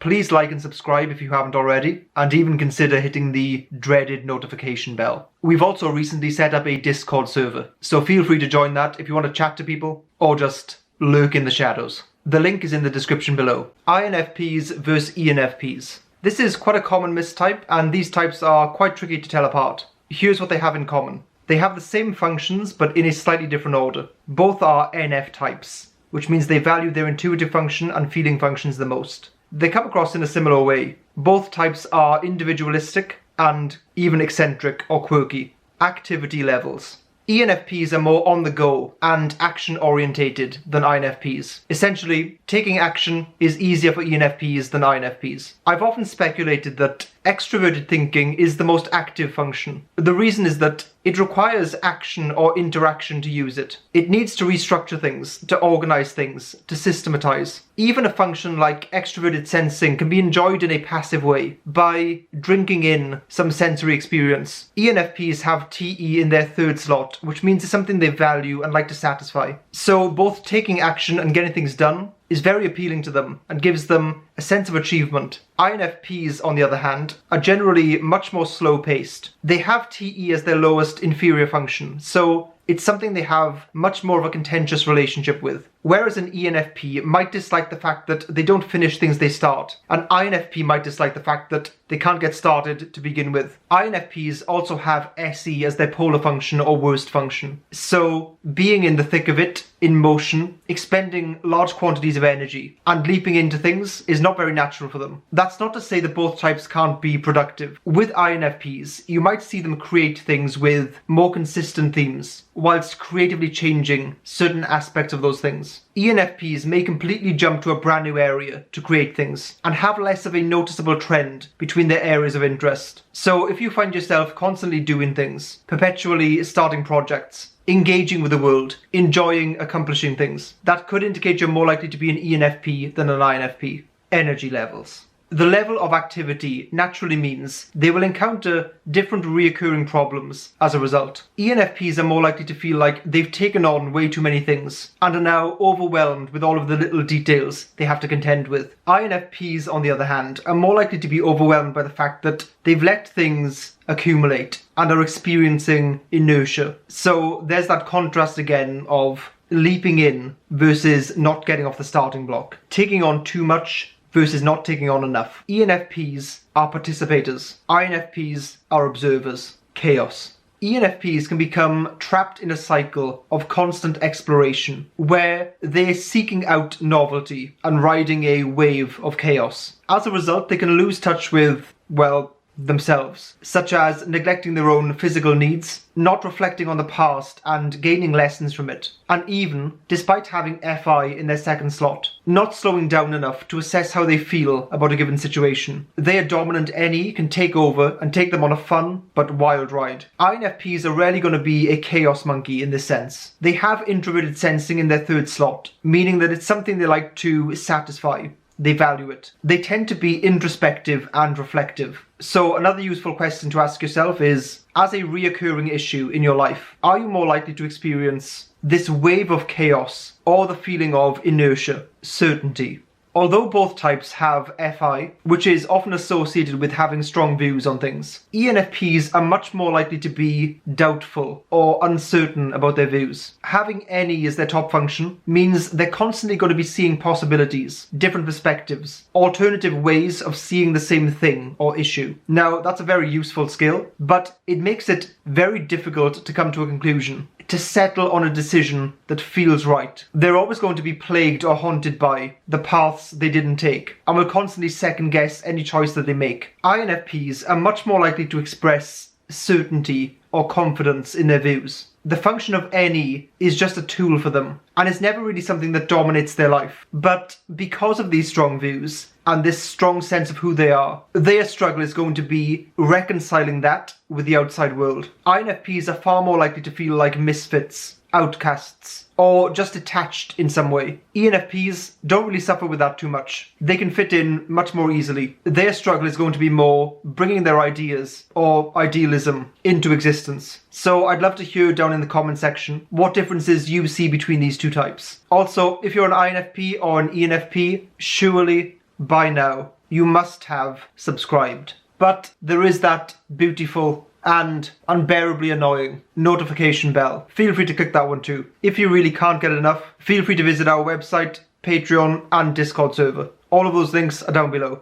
please like and subscribe if you haven't already, and even consider hitting the dreaded notification bell. We've also recently set up a Discord server, so feel free to join that if you want to chat to people, or just lurk in the shadows. The link is in the description below. INFPs versus ENFPs. This is quite a common mistype, and these types are quite tricky to tell apart. Here's what they have in common. They have the same functions, but in a slightly different order. Both are NF types, which means they value their intuitive function and feeling functions the most. They come across in a similar way. Both types are individualistic and even eccentric or quirky. Activity levels. ENFPs are more on the go and action orientated than INFPs. Essentially, taking action is easier for ENFPs than INFPs. I've often speculated that extroverted thinking is the most active function. The reason is that it requires action or interaction to use it. It needs to restructure things, to organize things, to systematize. Even a function like extroverted sensing can be enjoyed in a passive way, by drinking in some sensory experience. ENFPs have TE in their third slot, which means it's something they value and like to satisfy. So both taking action and getting things done is very appealing to them and gives them a sense of achievement. INFPs, on the other hand, are generally much more slow-paced. They have TE as their lowest inferior function, so it's something they have much more of a contentious relationship with. Whereas an ENFP might dislike the fact that they don't finish things they start, an INFP might dislike the fact that they can't get started to begin with. INFPs also have SE as their polar function or worst function. So being in the thick of it, in motion, expending large quantities of energy, and leaping into things is not very natural for them. That's not to say that both types can't be productive. With INFPs, you might see them create things with more consistent themes, whilst creatively changing certain aspects of those things. ENFPs may completely jump to a brand new area to create things, and have less of a noticeable trend between their areas of interest. So if you find yourself constantly doing things, perpetually starting projects, engaging with the world, enjoying accomplishing things, that could indicate you're more likely to be an ENFP than an INFP. Energy levels. The level of activity naturally means they will encounter different reoccurring problems as a result. ENFPs are more likely to feel like they've taken on way too many things and are now overwhelmed with all of the little details they have to contend with. INFPs, on the other hand, are more likely to be overwhelmed by the fact that they've let things accumulate and are experiencing inertia. So there's that contrast again of leaping in versus not getting off the starting block. Taking on too much versus not taking on enough. ENFPs are participators. INFPs are observers. Chaos. ENFPs can become trapped in a cycle of constant exploration where they're seeking out novelty and riding a wave of chaos. As a result, they can lose touch with, well, themselves, such as neglecting their own physical needs, not reflecting on the past and gaining lessons from it, and even, despite having FI in their second slot, not slowing down enough to assess how they feel about a given situation. Their dominant NE can take over and take them on a fun but wild ride. INFPs are rarely going to be a chaos monkey in this sense. They have introverted sensing in their third slot, meaning that it's something they like to satisfy. They value it. They tend to be introspective and reflective. So another useful question to ask yourself is, as a reoccurring issue in your life, are you more likely to experience this wave of chaos or the feeling of inertia, certainty? Although both types have FI, which is often associated with having strong views on things, ENFPs are much more likely to be doubtful or uncertain about their views. Having NE as their top function means they're constantly going to be seeing possibilities, different perspectives, alternative ways of seeing the same thing or issue. Now, that's a very useful skill, but it makes it very difficult to come to a conclusion, to settle on a decision that feels right. They're always going to be plagued or haunted by the paths they didn't take, and will constantly second guess any choice that they make. INFPs are much more likely to express certainty or confidence in their views. The function of NE is just a tool for them, and it's never really something that dominates their life. But because of these strong views, and this strong sense of who they are, their struggle is going to be reconciling that with the outside world. INFPs are far more likely to feel like misfits, outcasts, or just detached in some way. ENFPs don't really suffer with that too much. They can fit in much more easily. Their struggle is going to be more bringing their ideas or idealism into existence. So I'd love to hear down in the comment section what differences you see between these two types. Also, if you're an INFP or an ENFP, surely by now you must have subscribed. But there is that beautiful and unbearably annoying notification bell. Feel free to click that one too. If you really can't get enough, feel free to visit our website, Patreon and Discord server. All of those links are down below.